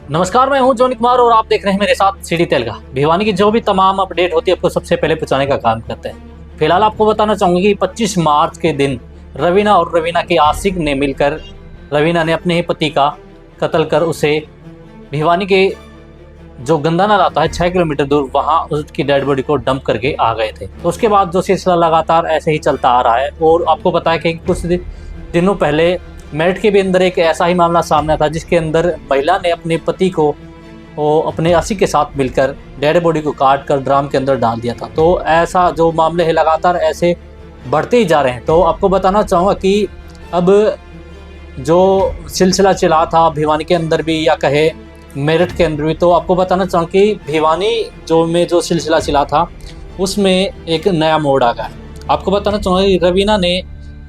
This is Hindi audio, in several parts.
नमस्कार, मैं हूं जोनी कुमार और आप देख रहे हैं मेरे साथ सिटी तेलगा। भिवानी की जो भी तमाम अपडेट होती है आपको सबसे पहले पहुंचाने का काम करते हैं। फिलहाल आपको बताना चाहूंगी कि 25 मार्च के दिन रवीना और रवीना के आशिक ने मिलकर रवीना ने अपने ही पति का कत्ल कर उसे भिवानी के जो गंदा नाला आता है 6 किलोमीटर दूर, वहां उसकी डेड बॉडी को डंप करके आ गए थे। तो उसके बाद जो सिलसिला लगातार ऐसे ही चलता आ रहा है और आपको पता है कि कुछ दिनों पहले मेरठ के भी अंदर एक ऐसा ही मामला सामने था जिसके अंदर महिला ने अपने पति को अपने आशिक के साथ मिलकर डेड बॉडी को काट कर ड्राम के अंदर डाल दिया था। तो ऐसा जो मामले हैं लगातार ऐसे बढ़ते ही जा रहे हैं। तो आपको बताना चाहूँगा कि अब जो सिलसिला चला था भिवानी के अंदर भी या कहे मेरठ के अंदर भी, तो आपको बताना चाहूँ कि भिवानी जो सिलसिला चला था उसमें एक नया मोड़ आ गया। आपको बताना चाहूँगा रवीना ने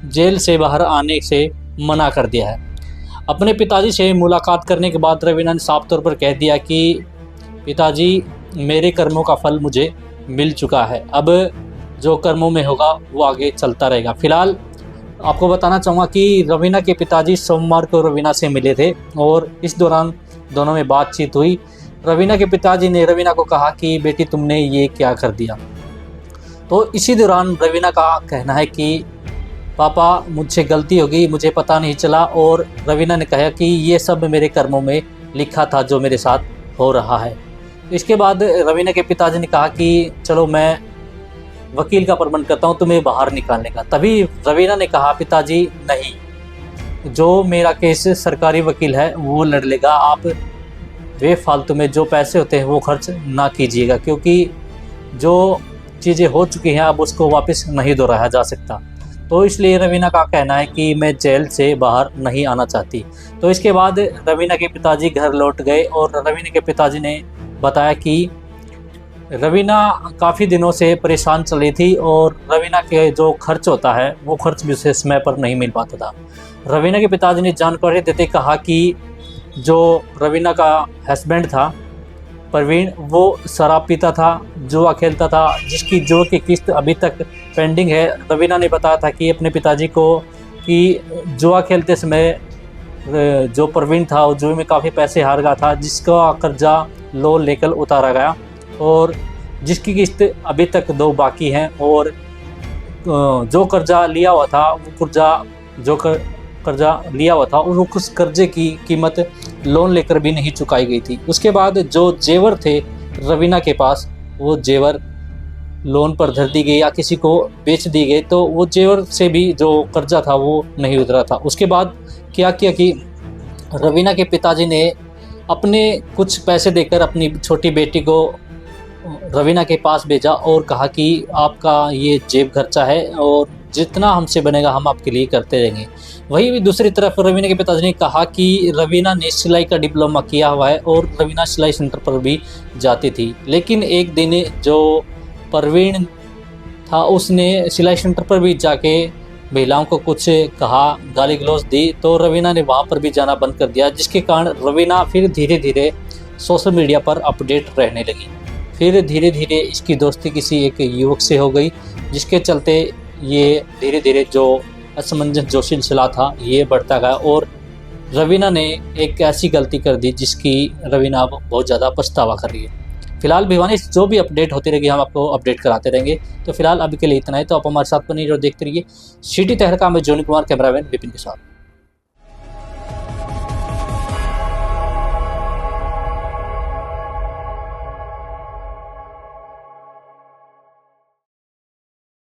जेल से बाहर आने से मना कर दिया है। अपने पिताजी से मुलाकात करने के बाद रवीना ने साफ तौर पर कह दिया कि पिताजी, मेरे कर्मों का फल मुझे मिल चुका है, अब जो कर्मों में होगा वो आगे चलता रहेगा। फिलहाल आपको बताना चाहूँगा कि रवीना के पिताजी सोमवार को रवीना से मिले थे और इस दौरान दोनों में बातचीत हुई। रवीना के पिताजी ने रवीना को कहा कि बेटी, तुमने ये क्या कर दिया। तो इसी दौरान रवीना का कहना है कि पापा, मुझसे गलती हो गई, मुझे पता नहीं चला। और रवीना ने कहा कि ये सब मेरे कर्मों में लिखा था जो मेरे साथ हो रहा है। इसके बाद रवीना के पिताजी ने कहा कि चलो मैं वकील का प्रबंध करता हूँ तुम्हें बाहर निकालने का। तभी रवीना ने कहा, पिताजी नहीं, जो मेरा केस सरकारी वकील है वो लड़ लेगा, आप बेफालतू में जो पैसे होते हैं वो खर्च ना कीजिएगा, क्योंकि जो चीज़ें हो चुकी हैं अब उसको वापस नहीं दोहराया जा सकता। तो इसलिए रवीना का कहना है कि मैं जेल से बाहर नहीं आना चाहती। तो इसके बाद रवीना के पिताजी घर लौट गए और रवीना के पिताजी ने बताया कि रवीना काफ़ी दिनों से परेशान चली थी और रवीना के जो खर्च होता है वो खर्च भी उसे समय पर नहीं मिल पाता था। रवीना के पिताजी ने जानकारी देते कहा कि जो रवीना का हस्बैंड था प्रवीण, वो शराब पीता था, जुआ खेलता था, जिसकी जुआ की किस्त अभी तक पेंडिंग है। रवीना ने बताया था कि अपने पिताजी को कि जुआ खेलते समय जो प्रवीण था वो जुए में काफ़ी पैसे हार गया था, जिसका कर्जा लोन लेकर उतारा गया और जिसकी किस्त अभी तक 2 बाकी हैं। और जो कर्जा लिया हुआ था वो कर्जा लिया हुआ था और उस कर्जे की कीमत लोन लेकर भी नहीं चुकाई गई थी। उसके बाद जो जेवर थे रवीना के पास, वो जेवर लोन पर धर दी गई या किसी को बेच दी गई, तो वो जेवर से भी जो कर्जा था वो नहीं उतरा था। उसके बाद क्या किया कि रवीना के पिताजी ने अपने कुछ पैसे देकर अपनी छोटी बेटी को रवीना के पास भेजा और कहा कि आपका ये जेब खर्चा है और जितना हमसे बनेगा हम आपके लिए करते रहेंगे। वहीं दूसरी तरफ रवीना के पिताजी ने कहा कि रवीना ने सिलाई का डिप्लोमा किया हुआ है और रवीना सिलाई सेंटर पर भी जाती थी। लेकिन एक दिन जो प्रवीण था उसने सिलाई सेंटर पर भी जाके महिलाओं को कुछ कहा, गाली गलौज दी, तो रवीना ने वहाँ पर भी जाना बंद कर दिया, जिसके कारण रवीना फिर धीरे धीरे सोशल मीडिया पर अपडेट रहने लगी। फिर धीरे धीरे इसकी दोस्ती किसी एक युवक से हो गई, जिसके चलते ये धीरे धीरे जो असमंजस जो सिलसिला था ये बढ़ता गया और रवीना ने एक ऐसी गलती कर दी जिसकी रवीना अब बहुत ज़्यादा पछतावा कर रही है। फिलहाल भिवानी जो भी अपडेट होती रहेगी हम आपको अपडेट कराते रहेंगे। तो फिलहाल अभी के लिए इतना ही। तो आप हमारे साथ बने और देखते रहिए सिटी तहलका में जोनी कुमार, कैमरामैन विपिन के साथ।